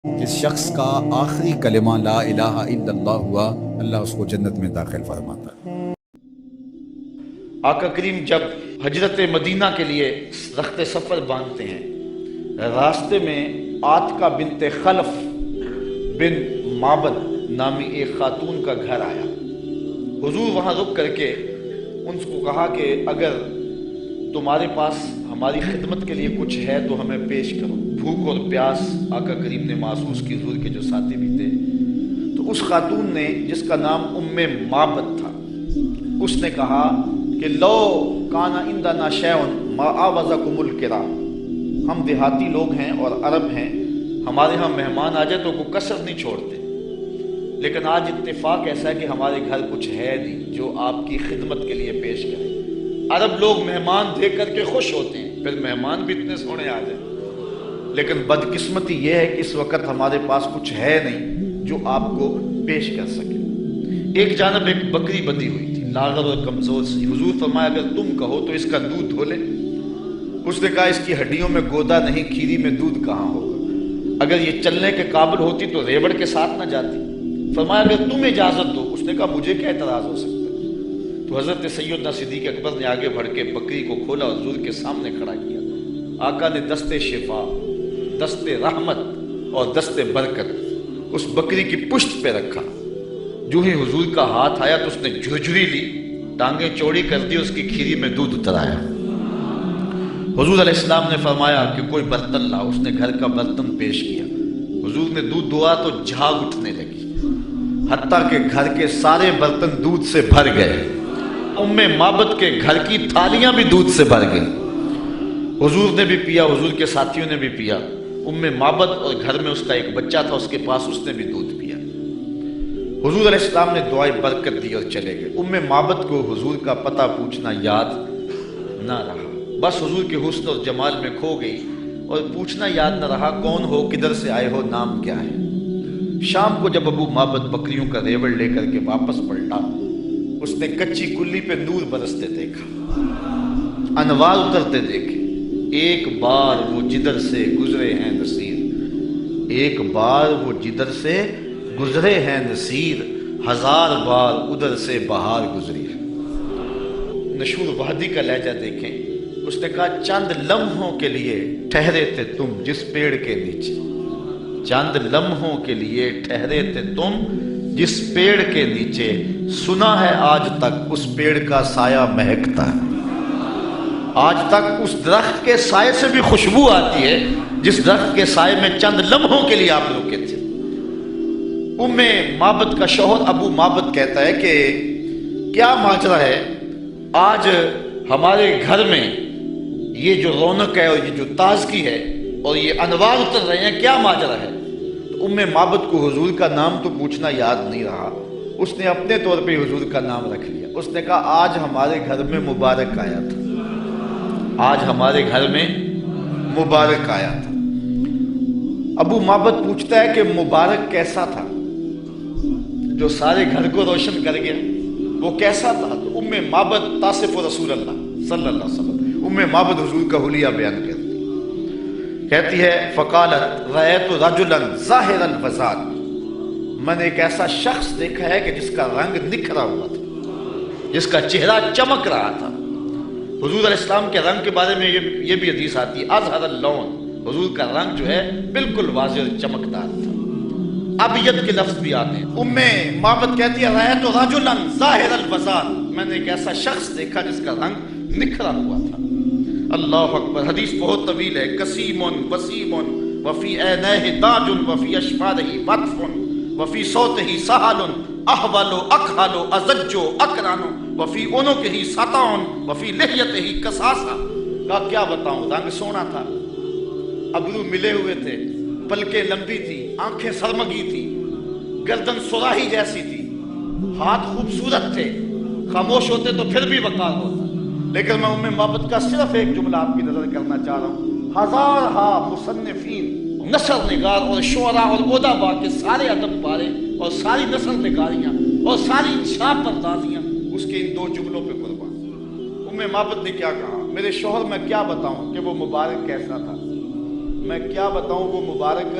جس شخص کا آخری کلمہ لا الہ الا اللہ ہوا، اللہ اس کو جنت میں داخل فرماتا ہے۔ آقا کریم جب ہجرت مدینہ کے لیے رخت سفر باندھتے ہیں، راستے میں آتکا بنت خلف بن معبد نامی ایک خاتون کا گھر آیا۔ حضور وہاں رک کر کے ان کو کہا کہ اگر تمہارے پاس ہماری خدمت کے لیے کچھ ہے تو ہمیں پیش کرو۔ بھوک اور پیاس آقا کریم نے محسوس کی، حضور کے جو ساتھی بھی تھے۔ تو اس خاتون نے، جس کا نام معبد تھا، اس نے کہا کہ لو کانا عندنا شیء ما آوزکم الکرام، ہم دیہاتی لوگ ہیں اور عرب ہیں، ہمارے ہاں مہمان آ جائے تو کوئی کسر نہیں چھوڑتے، لیکن آج اتفاق ایسا ہے کہ ہمارے گھر کچھ ہے نہیں جو آپ کی خدمت کے لیے پیش کریں۔ عرب لوگ مہمان دیکھ کر کے خوش ہوتے ہیں، پھر مہمان بھی اتنے سونے آ جائیں، لیکن بدقسمتی یہ ہے کہ اس وقت ہمارے پاس کچھ ہے نہیں جو آپ کو پیش کر سکے۔ ایک جانب ایک بکری بندھی ہوئی تھی، لاغر اور کمزور سی۔ حضور فرمایا اگر تم کہو تو اس کا دودھ دھو لے۔ اس نے کہا اس کی ہڈیوں میں گودا نہیں، کھیری میں دودھ کہاں ہوگا، اگر یہ چلنے کے قابل ہوتی تو ریوڑ کے ساتھ نہ جاتی۔ فرمایا اگر تم اجازت دو۔ اس نے کہا مجھے کیا اعتراض ہو سکتا ہے۔ تو حضرت سیدنا صدیق اکبر نے آگے بڑھ کے بکری کو کھولا اور حضور کے سامنے کھڑا کیا۔ آقا نے دست شفا، دست رحمت اور دست برکت اس بکری کی پشت پہ رکھا۔ جو ہی حضور کا ہاتھ آیا تو اس نے جھرجھری لی، ٹانگیں چوڑی کر دی، اس کی کھیری میں دودھ اترایا۔ حضور علیہ السلام نے فرمایا کہ کوئی برتن لاؤ۔ اس نے گھر کا برتن پیش کیا۔ حضور نے دودھ دعا تو جھاگ اٹھنے لگی، حتیٰ کہ گھر کے سارے برتن دودھ سے بھر گئے۔ معبد کے گھر کی تھالیاں بھی دودھ سے بھر گئی۔ حضور نے بھی پیا، حضور کے ساتھیوں نے بھی پیا۔ معبد اور گھر میں اس کا ایک بچہ تھا، اس کے پاس، اس نے بھی دودھ پیا۔ حضور علیہ السلام نے دعائے برکت دی اور چلے گئے۔ معبد کو حضور کا پتہ پوچھنا یاد نہ رہا، بس حضور کے حسن اور جمال میں کھو گئی، اور پوچھنا یاد نہ رہا کون ہو، کدھر سے آئے ہو، نام کیا ہے۔ شام کو جب معبد بکریوں کا ریوڑ لے کر کے واپس پلٹا، اس نے کچی کلی پہ نور برستے دیکھا، انوار اترتے دیکھے۔ ایک بار وہ جدھر سے گزرے ہیں نصیر، ایک بار وہ جدھر سے گزرے ہیں نصیر، ہزار بار ادھر سے بہار گزری ہے۔ نشور وحدی کا لہجہ دیکھیں۔ اس نے کہا چند لمحوں کے لیے ٹھہرے تھے تم جس پیڑ کے نیچے، چند لمحوں کے لیے ٹھہرے تھے تم جس پیڑ کے نیچے، سنا ہے آج تک اس پیڑ کا سایہ مہکتا ہے۔ آج تک اس درخت کے سائے سے بھی خوشبو آتی ہے جس درخت کے سائے میں چند لمحوں کے لیے آپ رکے تھے۔ معبد کا شوہر معبد کہتا ہے کہ کیا ماجرا ہے، آج ہمارے گھر میں یہ جو رونق ہے اور یہ جو تازگی ہے اور یہ انوار اتر رہے ہیں، کیا ماجرا ہے؟ تو معبد کو حضور کا نام تو پوچھنا یاد نہیں رہا، اس نے اپنے طور پہ حضور کا نام رکھ لیا۔ اس نے کہا آج ہمارے گھر میں مبارک آیا تھا، آج ہمارے گھر میں مبارک آیا تھا۔ معبد پوچھتا ہے کہ مبارک کیسا تھا جو سارے گھر کو روشن کر گیا، وہ کیسا تھا؟ تو معبد تاصف رسول اللہ صلی اللہ علیہ وسلم، معبد حضور کا حلیہ بیان کرتی، کہتی ہے فقالت رأیت رجلا ظاہر الفساد، میں نے ایک ایسا شخص دیکھا ہے کہ جس کا رنگ نکھرا ہوا تھا، جس کا چہرہ چمک رہا تھا۔ حضور علیہ السلام کے رنگ کے بارے میں یہ بھی حدیث آتی ہے، اظہر اللون، حضور کا رنگ جو ہے بالکل واضح اور چمکدار تھا۔ ابیض کے لفظ بھی آتے ہیں۔ معبد کہتی ہے رأیت رجلا ظاہر الفساد، میں نے ایک ایسا شخص دیکھا جس کا رنگ نکھرا ہوا تھا۔ اللہ اکبر۔ حدیث بہت طویل ہے۔ قسیم وسیم وفی عینیہ تاج وفی اشفارہ وطف وفی صوتہ سہل احول اکحل ازج اکران وفی عنقہ سطع وفی لحیتہ کساسہ۔ کا کیا بتاؤں، رنگ سونا تھا، ابرو ملے ہوئے تھے، پلکیں لمبی تھی، آنکھیں سرمگی تھی، گردن سراہی جیسی تھی، ہاتھ خوبصورت تھے، خاموش ہوتے تو پھر بھی وقار ہوتا۔ لیکن میں معبد کا صرف ایک جملہ آپ کی نظر کرنا چاہ رہا ہوں۔ ہزارہا مصنفین، نثر نگار اور شعراء اور ادباء کے سارے ادب پارے اور ساری نثر نگاریاں اور ساری انشاء پردازیاں اس کے ان دو جملوں پہ قربان۔ معبد نے کیا کہا، میرے شوہر میں کیا بتاؤں کہ وہ مبارک کیسا تھا، میں کیا بتاؤں وہ مبارک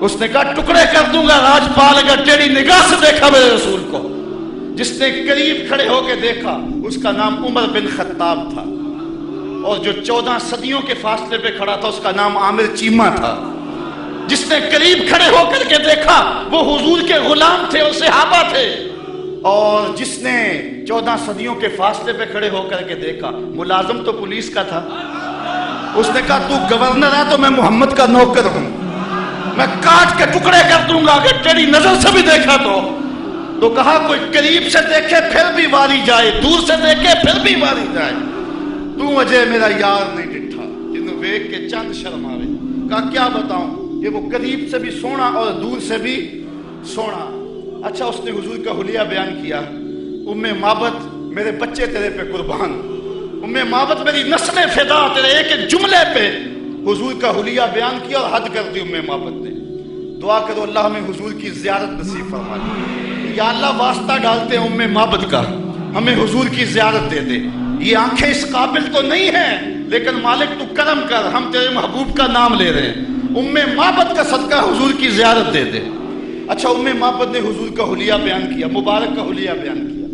اس نے کہا ٹکڑے کر دوں گا راجپال اگر ٹیڑھی نگاہ سے دیکھا میرے رسول کو۔ جس نے قریب کھڑے ہو کے دیکھا اس کا نام عمر بن خطاب تھا، اور جو 14 صدیوں کے فاصلے پہ کھڑا تھا اس کا نام عامر چیمہ تھا۔ جس نے قریب کھڑے ہو کر کے دیکھا وہ حضور کے غلام تھے اور صحابہ تھے، اور جس نے 14 صدیوں کے فاصلے پہ کھڑے ہو کر کے دیکھا ملازم تو پولیس کا تھا۔ اس نے کہا تو گورنر ہے تو میں محمد کا نوکر ہوں، میں کاٹ کے ٹکڑے کر دوں گا اگر تیری نظر سے بھی دیکھا تو کہا کوئی قریب سے دیکھے پھر بھی واری جائے، دور سے دیکھے پھر بھی واری جائے، تو مجھے میرا یار نہیں ڈٹھا جنہوں ویک کے چند شرم آوے۔ کہا کیا بتاؤں، یہ وہ قریب سے بھی سونا اور دور سے بھی سونا۔ اچھا اس نے حضور کا حلیہ بیان کیا، ام مابت میرے بچے تیرے پہ قربان، ام مابت میری نسلیں فدا تیرے ایک ایک جملے پہ۔ حضور کا حلیہ بیان کیا اور حد کر دی ام مابت نے۔ دعا کرو اللہ ہمیں حضور کی زیارت نصیب فرما دے۔ یا اللہ واسطہ ڈالتے ہیں ام مابت کا، ہمیں حضور کی زیارت دے دے۔ یہ آنکھیں اس قابل تو نہیں ہیں لیکن مالک تو کرم کر، ہم تیرے محبوب کا نام لے رہے ہیں، ام مابت کا صدقہ حضور کی زیارت دے دے۔ اچھا ام مابت نے حضور کا حلیہ بیان کیا، مبارک کا حلیہ بیان کیا۔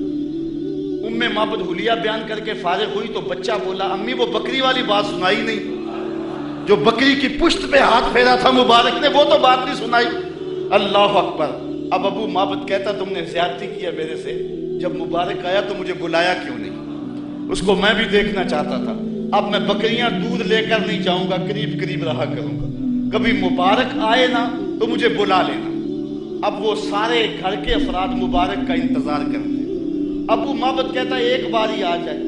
ام مابت حلیہ بیان کر کے فارغ ہوئی تو بچہ بولا امی وہ بکری والی بات سنائی نہیں، جو بکری کی پشت پہ ہاتھ پھیرا تھا مبارک نے وہ تو بات نہیں سنائی۔ اللہ اکبر۔ اب ابو مابت کہتا تم نے زیادتی کیا میرے سے، جب مبارک آیا تو مجھے بلایا کیوں نہیں، اس کو میں بھی دیکھنا چاہتا تھا۔ اب میں بکریاں دودھ لے کر نہیں جاؤں گا، قریب قریب رہا کروں گا، کبھی مبارک آئے نا تو مجھے بلا لینا۔ اب وہ سارے گھر کے افراد مبارک کا انتظار کرتے ہیں۔ ابو مابت کہتا ہے ایک بار ہی آ جائے،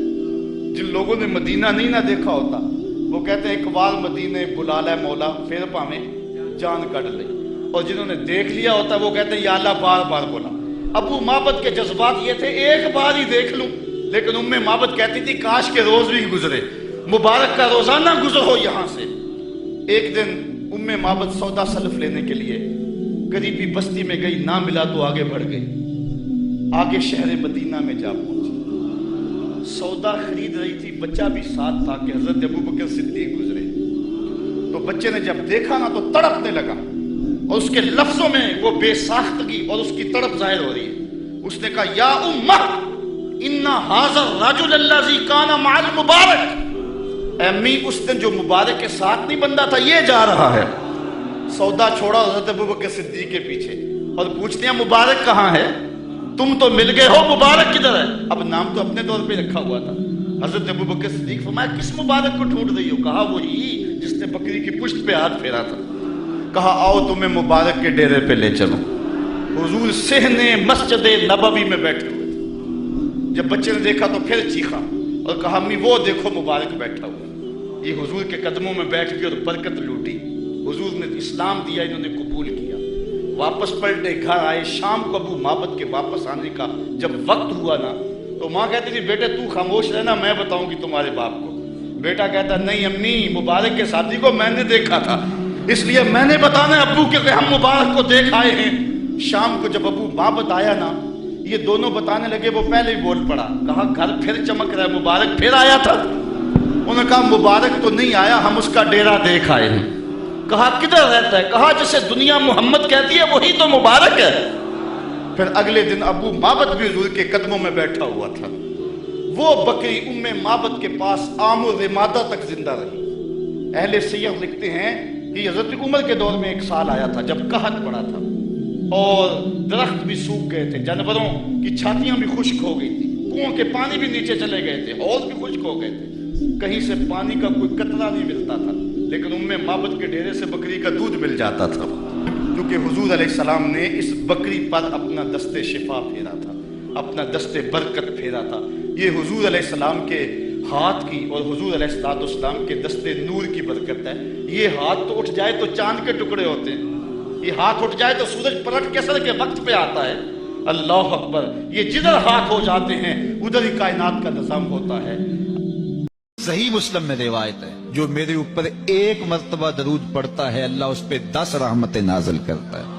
جن لوگوں نے مدینہ نہیں نہ دیکھا ہوتا وہ کہتے ہیں ایک بار مدینے بلا لے مولا پھر پاویں جان کٹ لے، اور جنہوں نے دیکھ لیا ہوتا وہ کہتے ہیں یا اللہ بار بار بولا۔ ابو مابت کے جذبات یہ تھے ایک بار ہی دیکھ لوں، لیکن ام مابت کہتی تھی کاش کے روز بھی گزرے، مبارک کا روزانہ گزر ہو یہاں سے۔ ایک دن ام مابت سودا سلف لینے کے لیے قریبی بستی میں گئی، نہ ملا تو آگے بڑھ گئی، آگے شہر مدینہ میں جا پہنچی، سودا خرید رہی تھی، بچہ بھی ساتھ تھا کہ حضرت ابوبکر صدیق گزرے۔ تو بچے نے جب دیکھا نا تو تڑپنے لگا، اور اس کے لفظوں میں وہ بے ساختگی اور اس کی تڑپ ظاہر ہو رہی ہے۔ اس نے کہا یا امہ ان ھذا الرجل الذی کان مع المبارک، اے امی اس دن جو مبارک کے ساتھ نہیں بندہ تھا یہ جا رہا ہے۔ سودا چھوڑا حضرت ابوبکر صدیق کے پیچھے اور پوچھتے ہیں مبارک کہاں ہے، تم تو مل گئے ہو، مبارک کدھر ہے؟ اب نام تو اپنے طور پہ رکھا ہوا تھا۔ حضرت ابوبکر صدیق فرمایا کس مبارک کو ڈھونڈ رہی ہو؟ کہا وہی جس نے بکری کی پشت پہ ہاتھ پھیرا تھا۔ کہا آؤ تمہیں مبارک کے ڈیرے پہ لے چلو۔ حضور صحن مسجد نبوی میں بیٹھے ہوئے تھے۔ جب بچے نے دیکھا تو پھر چیخا اور کہا امی وہ دیکھو مبارک بیٹھا ہوا۔ یہ حضور کے قدموں میں بیٹھ گئی اور برکت لوٹی، حضور نے اسلام دیا، انہوں نے قبول کیا، واپس پلٹے گھر آئے۔ شام کو ابو مابت کے واپس آنے کا جب وقت ہوا نا تو ماں کہتی تھی بیٹے تو خاموش رہنا، میں بتاؤں گی تمہارے باپ کو۔ بیٹا کہتا نہیں امی مبارک کے ساتھی کو میں نے دیکھا تھا اس لیے میں نے بتانا ہے ابو کہ ہم مبارک کو دیکھ آئے ہیں۔ شام کو جب ابو مابت آیا نا یہ دونوں بتانے لگے، وہ پہلے ہی بول پڑا، کہا گھر پھر چمک رہا ہے، مبارک پھر آیا تھا؟ انہوں نے کہا مبارک تو نہیں آیا، ہم اس کا ڈیرا دیکھ آئے ہیں۔ کہا کدھر رہتا ہے؟ کہا جسے دنیا محمد کہتی ہے وہی تو مبارک ہے۔ پھر اگلے دن ابو مابت بھی حضور کے قدموں میں بیٹھا ہوا تھا۔ وہ بکری ام مابت کے پاس عام و رمادہ تک زندہ رہی۔ اہل سیر لکھتے ہیں کہ حضرت عمر کے دور میں ایک سال آیا تھا جب قحط پڑا تھا اور درخت بھی سوکھ گئے تھے، جانوروں کی چھاتیاں بھی خشک ہو گئی تھی، کنووں کے پانی بھی نیچے چلے گئے تھے، حوض بھی خشک ہو گئے تھے، کہیں سے پانی کا کوئی قطرہ نہیں ملتا تھا، لیکن ام مابت کے ڈیرے سے بکری کا دودھ مل جاتا تھا، کیونکہ حضور علیہ السلام نے اس بکری پر اپنا دست شفا پھیرا تھا، اپنا دست برکت پھیرا تھا۔ یہ حضور علیہ السلام کے ہاتھ کی اور حضور علیہ السلام کے دست نور کی برکت ہے۔ یہ ہاتھ تو اٹھ جائے تو چاند کے ٹکڑے ہوتے ہیں، یہ ہاتھ اٹھ جائے تو سورج پلٹ کے سر کے وقت پہ آتا ہے۔ اللہ اکبر۔ یہ جدھر ہاتھ ہو جاتے ہیں ادھر ہی کائنات کا نظام ہوتا ہے۔ صحیح مسلم میں روایت ہے جو میرے اوپر ایک مرتبہ درود پڑھتا ہے اللہ اس پہ 10 رحمتیں نازل کرتا ہے۔